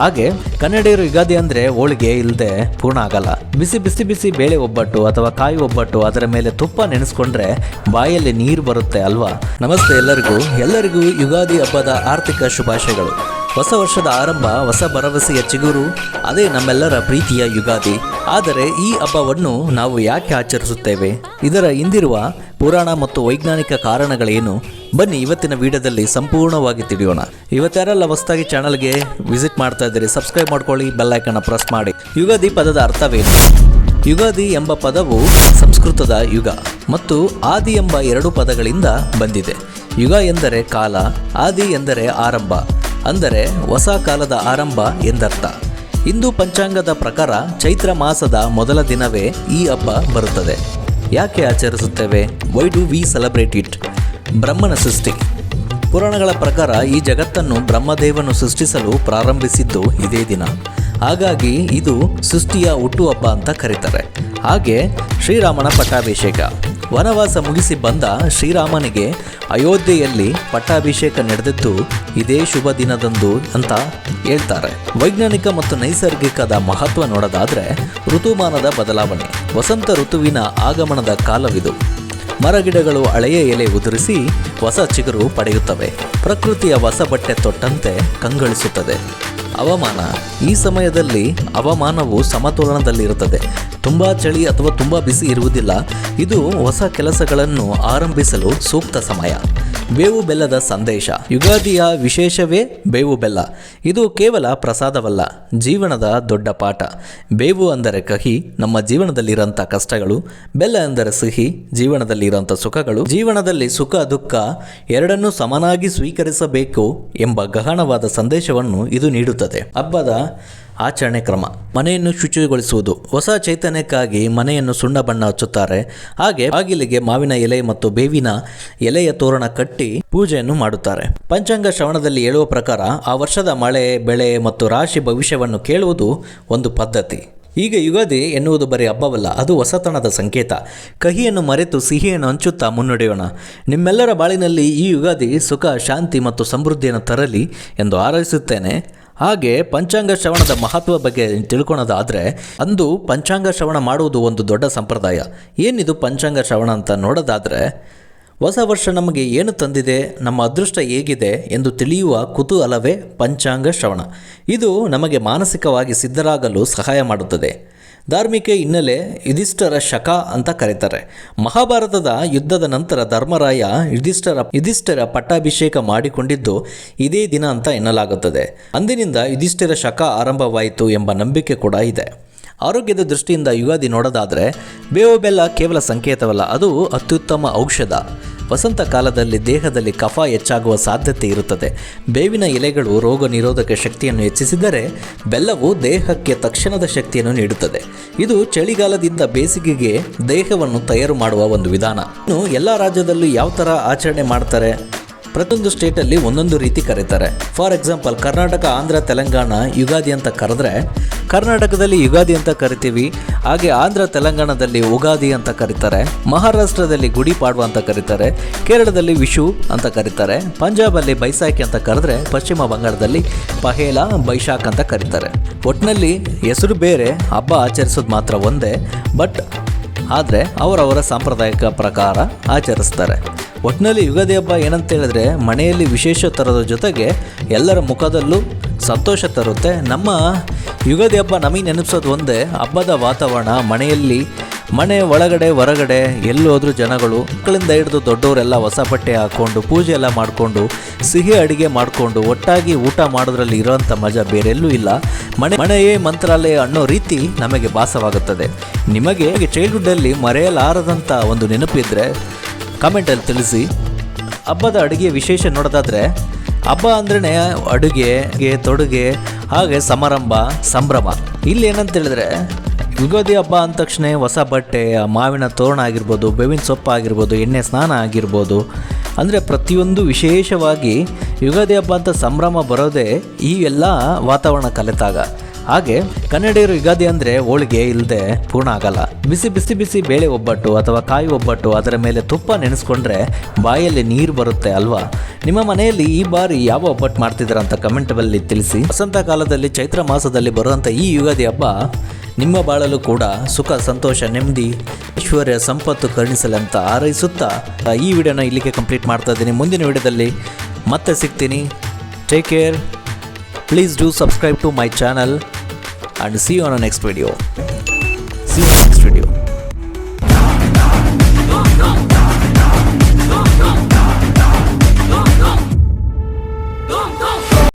ಹಾಗೆ ಕನ್ನಡಿಗರು ಯುಗಾದಿ ಅಂದರೆ ಹೋಳಿಗೆ ಇಲ್ಲದೆ ಪೂರ್ಣ ಆಗಲ್ಲ. ಬಿಸಿ ಬಿಸಿ ಬಿಸಿ ಬೇಳೆ ಒಬ್ಬಟ್ಟು ಅಥವಾ ಕಾಯಿ ಒಬ್ಬಟ್ಟು, ಅದರ ಮೇಲೆ ತುಪ್ಪ ನೆನೆಸ್ಕೊಂಡ್ರೆ ಬಾಯಲ್ಲಿ ನೀರು ಬರುತ್ತೆ ಅಲ್ವಾ. ನಮಸ್ತೆ ಎಲ್ಲರಿಗೂ ಯುಗಾದಿ ಹಬ್ಬದ ಆರ್ಥಿಕ ಶುಭಾಶಯಗಳು. ಹೊಸ ವರ್ಷದ ಆರಂಭ, ಹೊಸ ಭರವಸೆಯ ಚಿಗುರು, ಅದೇ ನಮ್ಮೆಲ್ಲರ ಪ್ರೀತಿಯ ಯುಗಾದಿ. ಆದರೆ ಈ ಹಬ್ಬವನ್ನು ನಾವು ಯಾಕೆ ಆಚರಿಸುತ್ತೇವೆ, ಇದರ ಹಿಂದಿರುವ ಪುರಾಣ ಮತ್ತು ವೈಜ್ಞಾನಿಕ ಕಾರಣಗಳೇನು, ಬನ್ನಿ ಇವತ್ತಿನ ವಿಡಿಯೋದಲ್ಲಿ ಸಂಪೂರ್ಣವಾಗಿ ತಿಳಿಯೋಣ. ಇವತ್ತಾರೆಲ್ಲ ಹೊಸದಾಗಿ ಚಾನಲ್ಗೆ ವಿಸಿಟ್ ಮಾಡ್ತಾ ಇದ್ದೀರಿ, ಸಬ್ಸ್ಕ್ರೈಬ್ ಮಾಡ್ಕೊಳ್ಳಿ, ಬೆಲ್ ಐಕನ್ ಪ್ರೆಸ್ ಮಾಡಿ. ಯುಗಾದಿ ಪದದ ಅರ್ಥವೇನು? ಯುಗಾದಿ ಎಂಬ ಪದವು ಸಂಸ್ಕೃತದ ಯುಗ ಮತ್ತು ಆದಿ ಎಂಬ ಎರಡು ಪದಗಳಿಂದ ಬಂದಿದೆ. ಯುಗ ಎಂದರೆ ಕಾಲ, ಆದಿ ಎಂದರೆ ಆರಂಭ, ಅಂದರೆ ಹೊಸ ಕಾಲದ ಆರಂಭ ಎಂದರ್ಥ. ಹಿಂದೂ ಪಂಚಾಂಗದ ಪ್ರಕಾರ ಚೈತ್ರ ಮಾಸದ ಮೊದಲ ದಿನವೇ ಈ ಹಬ್ಬ ಬರುತ್ತದೆ. ಯಾಕೆ ಆಚರಿಸುತ್ತೇವೆ? Why do we celebrate it? ಬ್ರಹ್ಮನ ಸೃಷ್ಟಿ. ಪುರಾಣಗಳ ಪ್ರಕಾರ ಈ ಜಗತ್ತನ್ನು ಬ್ರಹ್ಮದೇವನು ಸೃಷ್ಟಿಸಲು ಪ್ರಾರಂಭಿಸಿದ್ದು ಇದೇ ದಿನ. ಹಾಗಾಗಿ ಇದು ಸೃಷ್ಟಿಯ ಹುಟ್ಟುಹಬ್ಬ ಅಂತ ಕರೀತಾರೆ. ಹಾಗೆ ಶ್ರೀರಾಮನ ಪಟ್ಟಾಭಿಷೇಕ. ವನವಾಸ ಮುಗಿಸಿ ಬಂದ ಶ್ರೀರಾಮನಿಗೆ ಅಯೋಧ್ಯೆಯಲ್ಲಿ ಪಟ್ಟಾಭಿಷೇಕ ನಡೆದಿದ್ದು ಇದೇ ಶುಭ ದಿನದಂದು ಅಂತ ಹೇಳ್ತಾರೆ. ವೈಜ್ಞಾನಿಕ ಮತ್ತು ನೈಸರ್ಗಿಕದ ಮಹತ್ವ ನೋಡೋದಾದರೆ ಋತುಮಾನದ ಬದಲಾವಣೆ, ವಸಂತ ಋತುವಿನ ಆಗಮನದ ಕಾಲವಿದು. ಮರಗಿಡಗಳು ಹಳೆಯ ಎಲೆ ಉದುರಿಸಿ ಹೊಸ ಚಿಗುರು ಪಡೆಯುತ್ತವೆ. ಪ್ರಕೃತಿಯ ಹೊಸ ಬಟ್ಟೆ ತೊಟ್ಟಂತೆ ಕಂಗೊಳಿಸುತ್ತದೆ. ಹವಾಮಾನ. ಈ ಸಮಯದಲ್ಲಿ ಹವಾಮಾನವು ಸಮತೋಲನದಲ್ಲಿರುತ್ತದೆ. ತುಂಬ ಚಳಿ ಅಥವಾ ತುಂಬ ಬಿಸಿ ಇರುವುದಿಲ್ಲ. ಇದು ಹೊಸ ಕೆಲಸಗಳನ್ನು ಆರಂಭಿಸಲು ಸೂಕ್ತ ಸಮಯ. ಬೇವು ಬೆಲ್ಲದ ಸಂದೇಶ. ಯುಗಾದಿಯ ವಿಶೇಷವೇ ಬೇವು ಬೆಲ್ಲ. ಇದು ಕೇವಲ ಪ್ರಸಾದವಲ್ಲ, ಜೀವನದ ದೊಡ್ಡ ಪಾಠ. ಬೇವು ಅಂದರೆ ಕಹಿ, ನಮ್ಮ ಜೀವನದಲ್ಲಿರೋಂಥ ಕಷ್ಟಗಳು. ಬೆಲ್ಲ ಎಂದರೆ ಸಿಹಿ, ಜೀವನದಲ್ಲಿರೋಂಥ ಸುಖಗಳು. ಜೀವನದಲ್ಲಿ ಸುಖ ದುಃಖ ಎರಡನ್ನೂ ಸಮನಾಗಿ ಸ್ವೀಕರಿಸಬೇಕು ಎಂಬ ಗಹನವಾದ ಸಂದೇಶವನ್ನು ಇದು ನೀಡುತ್ತದೆ. ಹಬ್ಬದ ಆಚರಣೆ ಕ್ರಮ. ಮನೆಯನ್ನು ಶುಚಿಗೊಳಿಸುವುದು. ಹೊಸ ಚೈತನ್ಯಕ್ಕಾಗಿ ಮನೆಯನ್ನು ಸುಣ್ಣ ಬಣ್ಣ ಹಚ್ಚುತ್ತಾರೆ. ಹಾಗೆ ಬಾಗಿಲಿಗೆ ಮಾವಿನ ಎಲೆ ಮತ್ತು ಬೇವಿನ ಎಲೆಯ ತೋರಣ ಕಟ್ಟಿ ಪೂಜೆಯನ್ನು ಮಾಡುತ್ತಾರೆ. ಪಂಚಾಂಗ ಶ್ರವಣದಲ್ಲಿ ಹೇಳುವ ಪ್ರಕಾರ ಆ ವರ್ಷದ ಮಳೆ, ಬೆಳೆ ಮತ್ತು ರಾಶಿ ಭವಿಷ್ಯವನ್ನು ಕೇಳುವುದು ಒಂದು ಪದ್ಧತಿ. ಈಗ ಯುಗಾದಿ ಎನ್ನುವುದು ಬರೀ ಹಬ್ಬವಲ್ಲ, ಅದು ಹೊಸತನದ ಸಂಕೇತ. ಕಹಿಯನ್ನು ಮರೆತು ಸಿಹಿಯನ್ನು ಹಂಚುತ್ತಾ ಮುನ್ನಡೆಯೋಣ. ನಿಮ್ಮೆಲ್ಲರ ಬಾಳಿನಲ್ಲಿ ಈ ಯುಗಾದಿ ಸುಖ, ಶಾಂತಿ ಮತ್ತು ಸಮೃದ್ಧಿಯನ್ನು ತರಲಿ ಎಂದು ಹಾರೈಸುತ್ತೇನೆ. ಹಾಗೆ ಪಂಚಾಂಗ ಶ್ರವಣದ ಮಹತ್ವ ಬಗ್ಗೆ ತಿಳ್ಕೊಳೋದಾದರೆ, ಅಂದು ಪಂಚಾಂಗ ಶ್ರವಣ ಮಾಡುವುದು ಒಂದು ದೊಡ್ಡ ಸಂಪ್ರದಾಯ. ಏನಿದು ಪಂಚಾಂಗ ಶ್ರವಣ ಅಂತ ನೋಡೋದಾದರೆ, ಹೊಸ ವರ್ಷ ನಮಗೆ ಏನು ತಂದಿದೆ, ನಮ್ಮ ಅದೃಷ್ಟ ಹೇಗಿದೆ ಎಂದು ತಿಳಿಯುವ ಕುತೂಹಲವೇ ಪಂಚಾಂಗ ಶ್ರವಣ. ಇದು ನಮಗೆ ಮಾನಸಿಕವಾಗಿ ಸಿದ್ಧರಾಗಲು ಸಹಾಯ ಮಾಡುತ್ತದೆ. ಧಾರ್ಮಿಕ ಹಿನ್ನೆಲೆ. ಯುಧಿಷ್ಠಿರ ಶಕ ಅಂತ ಕರೀತಾರೆ. ಮಹಾಭಾರತದ ಯುದ್ಧದ ನಂತರ ಧರ್ಮರಾಯ ಯುಧಿಷ್ಠಿರ ಪಟ್ಟಾಭಿಷೇಕ ಮಾಡಿಕೊಂಡಿದ್ದು ಇದೇ ದಿನ ಅಂತ ಎನ್ನಲಾಗುತ್ತದೆ. ಅಂದಿನಿಂದ ಯುಧಿಷ್ಠಿರ ಶಕ ಆರಂಭವಾಯಿತು ಎಂಬ ನಂಬಿಕೆ ಕೂಡ ಇದೆ. ಆರೋಗ್ಯದ ದೃಷ್ಟಿಯಿಂದ ಯುಗಾದಿ ನೋಡೋದಾದರೆ, ಬೇವು ಬೆಲ್ಲ ಕೇವಲ ಸಂಕೇತವಲ್ಲ, ಅದು ಅತ್ಯುತ್ತಮ ಔಷಧ. ವಸಂತ ಕಾಲದಲ್ಲಿ ದೇಹದಲ್ಲಿ ಕಫ ಹೆಚ್ಚಾಗುವ ಸಾಧ್ಯತೆ ಇರುತ್ತದೆ. ಬೇವಿನ ಎಲೆಗಳು ರೋಗ ನಿರೋಧಕ ಶಕ್ತಿಯನ್ನು ಹೆಚ್ಚಿಸಿದರೆ, ಬೆಲ್ಲವು ದೇಹಕ್ಕೆ ತಕ್ಷಣದ ಶಕ್ತಿಯನ್ನು ನೀಡುತ್ತದೆ. ಇದು ಚಳಿಗಾಲದಿಂದ ಬೇಸಿಗೆಗೆ ದೇಹವನ್ನು ತಯಾರು ಮಾಡುವ ಒಂದು ವಿಧಾನ. ಇನ್ನು ಎಲ್ಲ ರಾಜ್ಯದಲ್ಲೂ ಯಾವ ಥರ ಆಚರಣೆ ಮಾಡ್ತಾರೆ? ಪ್ರತಿಯೊಂದು ಸ್ಟೇಟಲ್ಲಿ ಒಂದೊಂದು ರೀತಿ ಕರೀತಾರೆ. ಫಾರ್ ಎಕ್ಸಾಂಪಲ್, ಕರ್ನಾಟಕ, ಆಂಧ್ರ, ತೆಲಂಗಾಣ ಯುಗಾದಿ ಅಂತ ಕರೆದ್ರೆ ಕರ್ನಾಟಕದಲ್ಲಿ ಯುಗಾದಿ ಅಂತ ಕರಿತೀವಿ. ಹಾಗೆ ಆಂಧ್ರ, ತೆಲಂಗಾಣದಲ್ಲಿ ಉಗಾದಿ ಅಂತ ಕರೀತಾರೆ. ಮಹಾರಾಷ್ಟ್ರದಲ್ಲಿ ಗುಡಿ ಪಾಡ್ವ ಅಂತ ಕರೀತಾರೆ. ಕೇರಳದಲ್ಲಿ ವಿಶು ಅಂತ ಕರೀತಾರೆ. ಪಂಜಾಬಲ್ಲಿ ಬೈಸಾಖಿ ಅಂತ ಕರೆದ್ರೆ ಪಶ್ಚಿಮ ಬಂಗಾಳದಲ್ಲಿ ಪಹೇಲಾ, ಬೈಶಾಖ್ ಅಂತ ಕರೀತಾರೆ. ಒಟ್ಟಿನಲ್ಲಿ ಹೆಸರು ಬೇರೆ, ಹಬ್ಬ ಆಚರಿಸೋದು ಮಾತ್ರ ಒಂದೇ. ಆದರೆ ಅವರವರ ಸಾಂಪ್ರದಾಯಿಕ ಪ್ರಕಾರ ಆಚರಿಸ್ತಾರೆ. ಒಟ್ಟಿನಲ್ಲಿ ಯುಗಾದಿ ಹಬ್ಬ ಏನಂತ ಹೇಳಿದ್ರೆ, ಮನೆಯಲ್ಲಿ ವಿಶೇಷ ತರೋದ್ರ ಜೊತೆಗೆ ಎಲ್ಲರ ಮುಖದಲ್ಲೂ ಸಂತೋಷ ತರುತ್ತೆ. ನಮ್ಮ ಯುಗಾದಿ ಹಬ್ಬ ನಮಗೆ ನೆನಪಿಸೋದು ಒಂದೇ, ಹಬ್ಬದ ವಾತಾವರಣ. ಮನೆ ಒಳಗಡೆ ಹೊರಗಡೆ ಎಲ್ಲೋದ್ರೂ ಜನಗಳು, ಮಕ್ಕಳಿಂದ ಹಿಡಿದು ದೊಡ್ಡವರೆಲ್ಲ ಹೊಸ ಬಟ್ಟೆ ಹಾಕ್ಕೊಂಡು ಪೂಜೆ ಎಲ್ಲ ಮಾಡಿಕೊಂಡು ಸಿಹಿ ಅಡುಗೆ ಮಾಡಿಕೊಂಡು ಒಟ್ಟಾಗಿ ಊಟ ಮಾಡೋದ್ರಲ್ಲಿ ಇರೋವಂಥ ಮಜಾ ಬೇರೆಲ್ಲೂ ಇಲ್ಲ. ಮನೆಯೇ ಮಂತ್ರಾಲಯ ಅನ್ನೋ ರೀತಿ ನಮಗೆ ಭಾಸವಾಗುತ್ತದೆ. ನಿಮಗೆ ಚೈಲ್ಡ್ಹುಡ್ಡಲ್ಲಿ ಮರೆಯಲಾರದಂಥ ಒಂದು ನೆನಪಿದ್ರೆ ಕಾಮೆಂಟಲ್ಲಿ ತಿಳಿಸಿ. ಹಬ್ಬದ ಅಡುಗೆ ವಿಶೇಷ ನೋಡೋದಾದರೆ, ಹಬ್ಬ ಅಂದ್ರೇ ಅಡುಗೆ, ತೊಡುಗೆ, ಹಾಗೆ ಸಮಾರಂಭ, ಸಂಭ್ರಮ. ಇಲ್ಲಿ ಏನಂತ ಹೇಳಿದ್ರೆ, ಯುಗಾದಿ ಹಬ್ಬ ಅಂದ ತಕ್ಷಣ ಹೊಸ ಬಟ್ಟೆ, ಮಾವಿನ ತೋರಣ ಆಗಿರ್ಬೋದು, ಬೇವಿನ ಸೊಪ್ಪು ಆಗಿರ್ಬೋದು, ಎಣ್ಣೆ ಸ್ನಾನ ಆಗಿರ್ಬೋದು, ಅಂದರೆ ಪ್ರತಿಯೊಂದು ವಿಶೇಷವಾಗಿ ಯುಗಾದಿ ಹಬ್ಬ ಅಂತ ಸಂಭ್ರಮ ಬರೋದೇ ಈ ಎಲ್ಲ ವಾತಾವರಣ ಕಲಿತಾಗ. ಹಾಗೆ ಕನ್ನಡಿಗರು ಯುಗಾದಿ ಅಂದರೆ ಹೋಳಿಗೆ ಇಲ್ಲದೆ ಪೂರ್ಣ ಆಗಲ್ಲ. ಬಿಸಿ ಬಿಸಿ ಬಿಸಿ ಬೇಳೆ ಒಬ್ಬಟ್ಟು ಅಥವಾ ಕಾಯಿ ಒಬ್ಬಟ್ಟು, ಅದರ ಮೇಲೆ ತುಪ್ಪ ನೆನೆಸ್ಕೊಂಡ್ರೆ ಬಾಯಲ್ಲಿ ನೀರು ಬರುತ್ತೆ ಅಲ್ವಾ? ನಿಮ್ಮ ಮನೆಯಲ್ಲಿ ಈ ಬಾರಿ ಯಾವ ಒಬ್ಬಟ್ಟು ಮಾಡ್ತಿದ್ದೀರಾ ಅಂತ ಕಮೆಂಟಲ್ಲಿ ತಿಳಿಸಿ. ವಸಂತ ಕಾಲದಲ್ಲಿ ಚೈತ್ರ ಮಾಸದಲ್ಲಿ ಬರುವಂಥ ಈ ಯುಗಾದಿ ಹಬ್ಬ ನಿಮ್ಮ ಬಾಳಲು ಕೂಡ ಸುಖ, ಸಂತೋಷ, ನೆಮ್ಮದಿ, ಐಶ್ವರ್ಯ, ಸಂಪತ್ತು ಕರುಣಿಸಲಂತ ಹಾರೈಸುತ್ತಾ ಈ ವಿಡಿಯೋನ ಇಲ್ಲಿಗೆ ಕಂಪ್ಲೀಟ್ ಮಾಡ್ತಾ ಇದ್ದೀನಿ. ಮುಂದಿನ ವಿಡಿಯೋದಲ್ಲಿ ಮತ್ತೆ ಸಿಗ್ತೀನಿ. Take care. Please do subscribe to my channel and see you on the next video. See you.